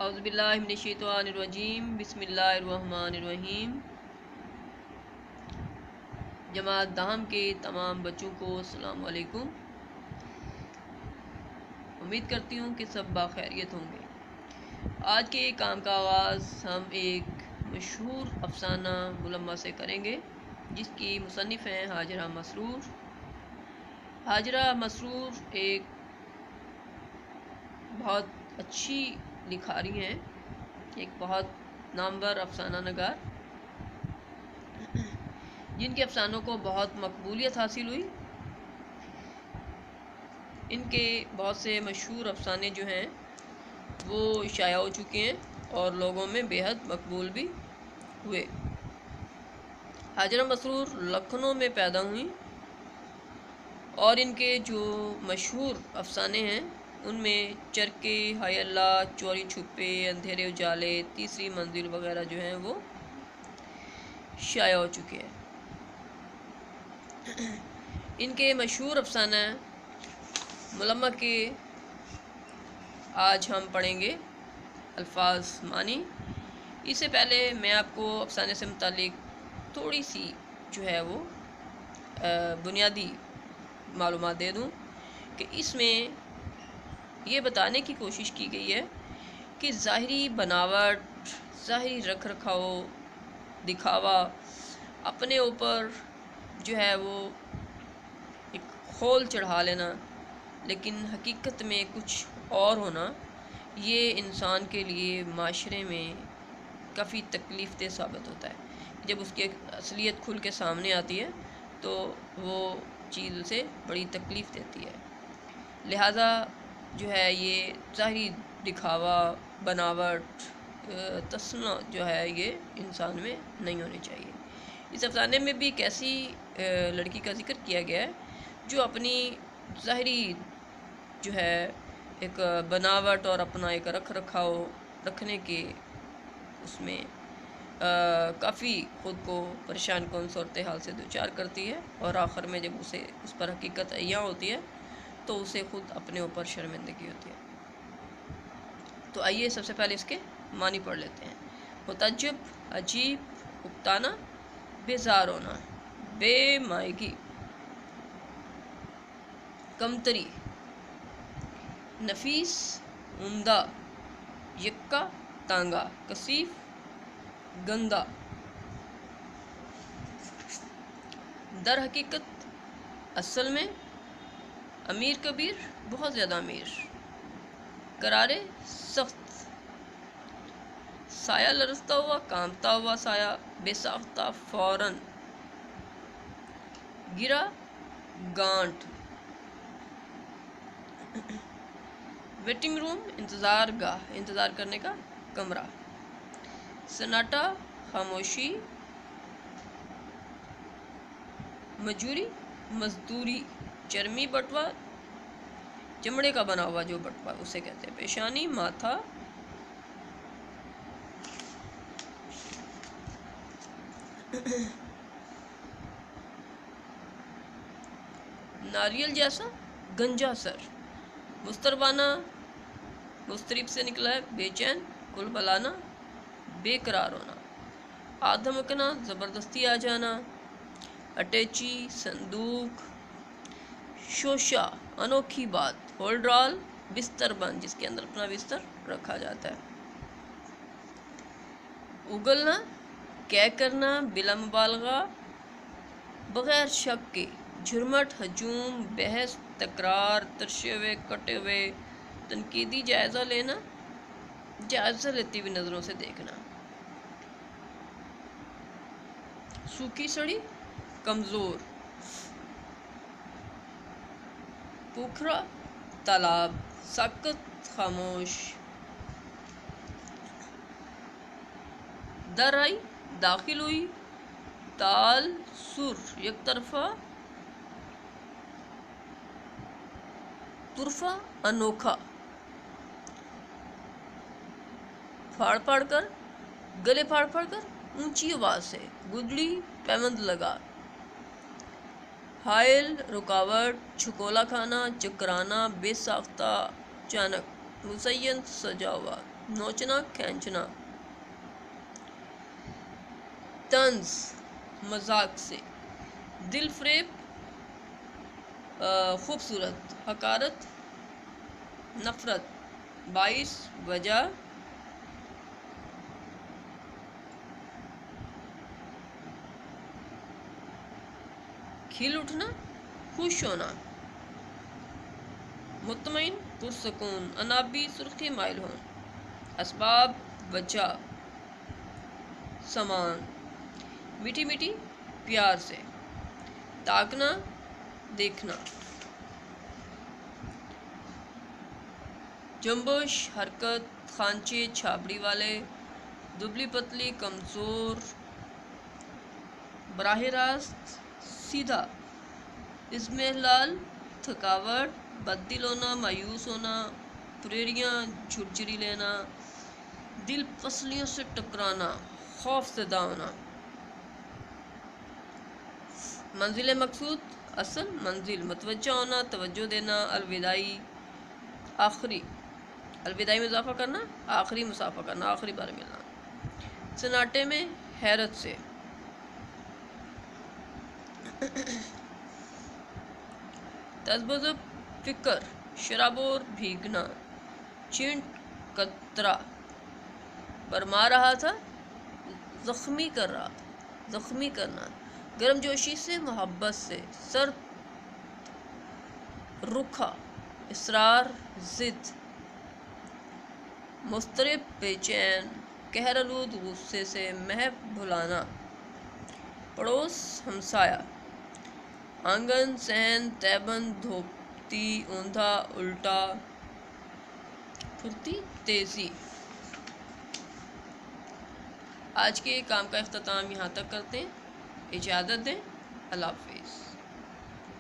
اعوذ باللہ من الشیطان الرجیم بسم اللہ الرحمن الرحیم۔ جماعت دہم کے تمام بچوں کو السلام علیکم۔ امید کرتی ہوں کہ سب باخیریت ہوں گے۔ آج کے کام کا آغاز ہم ایک مشہور افسانہ ملمہ سے کریں گے جس کی مصنف ہیں ہاجرہ مسرور۔ ہاجرہ مسرور ایک بہت اچھی لکھاری ہیں، ایک بہت نامور افسانہ نگار جن کے افسانوں کو بہت مقبولیت حاصل ہوئی۔ ان کے بہت سے مشہور افسانے جو ہیں وہ شائع ہو چکے ہیں اور لوگوں میں بے حد مقبول بھی ہوئے۔ ہاجرہ مسرور لکھنؤ میں پیدا ہوئیں اور ان کے جو مشہور افسانے ہیں ان میں چرکے، ہائے اللہ، چوری چھپے، اندھیرے اجالے، تیسری منزل وغیرہ جو ہیں وہ شائع ہو چکے ہیں۔ ان کے مشہور افسانہ ملمہ کے آج ہم پڑھیں گے الفاظ معنی۔ اس سے پہلے میں آپ کو افسانے سے متعلق تھوڑی سی جو ہے وہ بنیادی معلومات دے دوں کہ اس میں یہ بتانے کی کوشش کی گئی ہے کہ ظاہری بناوٹ، ظاہری رکھ رکھاؤ، دکھاوا، اپنے اوپر جو ہے وہ ایک خول چڑھا لینا لیکن حقیقت میں کچھ اور ہونا، یہ انسان کے لیے معاشرے میں کافی تکلیف دہ ثابت ہوتا ہے۔ جب اس کی اصلیت کھل کے سامنے آتی ہے تو وہ چیز اسے بڑی تکلیف دیتی ہے۔ لہٰذا جو ہے یہ ظاہری دکھاوا، بناوٹ، تصنع جو ہے یہ انسان میں نہیں ہونی چاہیے۔ اس افسانے میں بھی ایک ایسی لڑکی کا ذکر کیا گیا ہے جو اپنی ظاہری جو ہے ایک بناوٹ اور اپنا ایک رکھ رکھاؤ رکھنے کے اس میں کافی خود کو پریشان کن صورتحال سے دوچار کرتی ہے اور آخر میں جب اسے اس پر حقیقت عیاں ہوتی ہے تو اسے خود اپنے اوپر شرمندگی ہوتی ہے۔ تو آئیے سب سے پہلے اس کے معنی پڑھ لیتے ہیں۔ متعجب، عجیب، اکتانا، بیزار ہونا، بے مائگی، کمتری، نفیس، عمدہ، یکا، تانگا، کثیف، گندا، در حقیقت، اصل میں، امیر کبیر، بہت زیادہ امیر، کرارے، سخت، سایہ لرزتا ہوا، کانپتا ہوا سایہ، بے ساختہ، فوراً، گرا، گانٹھ، ویٹنگ روم، انتظار گاہ، انتظار کرنے کا کمرہ، سناٹا، خاموشی، مجوری، مزدوری، چرمی بٹوا، چمڑے کا بنا ہوا جو بٹوا اسے کہتے ہیں، پیشانی، ماتھا، ناریل جیسا، گنجا سر، مستربانہ، مسترب سے نکلا ہے، بے چین، کل بلانا، بے قرار ہونا، آدھمکنا، زبردستی آ جانا، اٹیچی، صندوق، شوشا، انوکھی بات، ہولڈرال، بستر بند جس کے اندر اپنا بستر رکھا جاتا ہے، اگلنا، کہہ کرنا، بلا مبالغہ، بغیر شک کے، جھرمٹ، ہجوم، بحث، تکرار، ترشے ہوئے، کٹے ہوئے، تنقیدی، جائزہ لینا، جائزہ لیتی ہوئی نظروں سے دیکھنا، سوکھی سڑی، کمزور، پوکھرا، تالاب، ساکت، خاموش، در آئی، داخل ہوئی، تال، سر، یک طرفہ، طرفہ، انوکھا، پھاڑ پھاڑ کر، گلے پھاڑ پھاڑ کر، اونچی آواز سے، گدڑی، پیوند لگا، حائل، رکاوٹ، چھکولا کھانا، چکرانا، بے ساختہ، اچانک، مزین، سجا ہوا، نوچنا کھینچنا، طنز مذاق سے، دل فریب خوبصورت، حقارت نفرت، باعث وجہ، کھل اٹھنا خوش ہونا، مطمئن پرسکون، انابی سرخی مائل ہون، اسباب وجہ سامان، میٹھی میٹھی پیار سے، تاکنا دیکھنا، جنبش حرکت، خانچے چھابڑی والے، دبلی پتلی کمزور، براہ راست سیدھا، اضمحلال تھکاوٹ، بد دل ہونا، مایوس ہونا، پریریاں جھرجھری لینا، دل پسلیوں سے ٹکرانا، خوف زدہ ہونا، منزل مقصود اصل منزل، متوجہ ہونا، توجہ دینا، الوداعی آخری، الوداعی میں اضافہ کرنا، آخری مسافہ کرنا، آخری بار ملنا، سناٹے میں حیرت سے، تذبذب فکر، شرابور بھیگنا، چینٹ قطرہ، برما رہا تھا، زخمی کرنا، گرم جوشی سے، محبت سے، سرد رکھا، اصرار ضد، مضطرب بے چین، قہرآلود غصے سے، محب بھلانا، پڑوس ہمسایہ، آنگن صحن تیبند دھوپتی اوندھا الٹا، پھرتی تیزی۔ آج کے کام کا اختتام یہاں تک کرتے ہیں، اجازت دیں، اللہ حافظ۔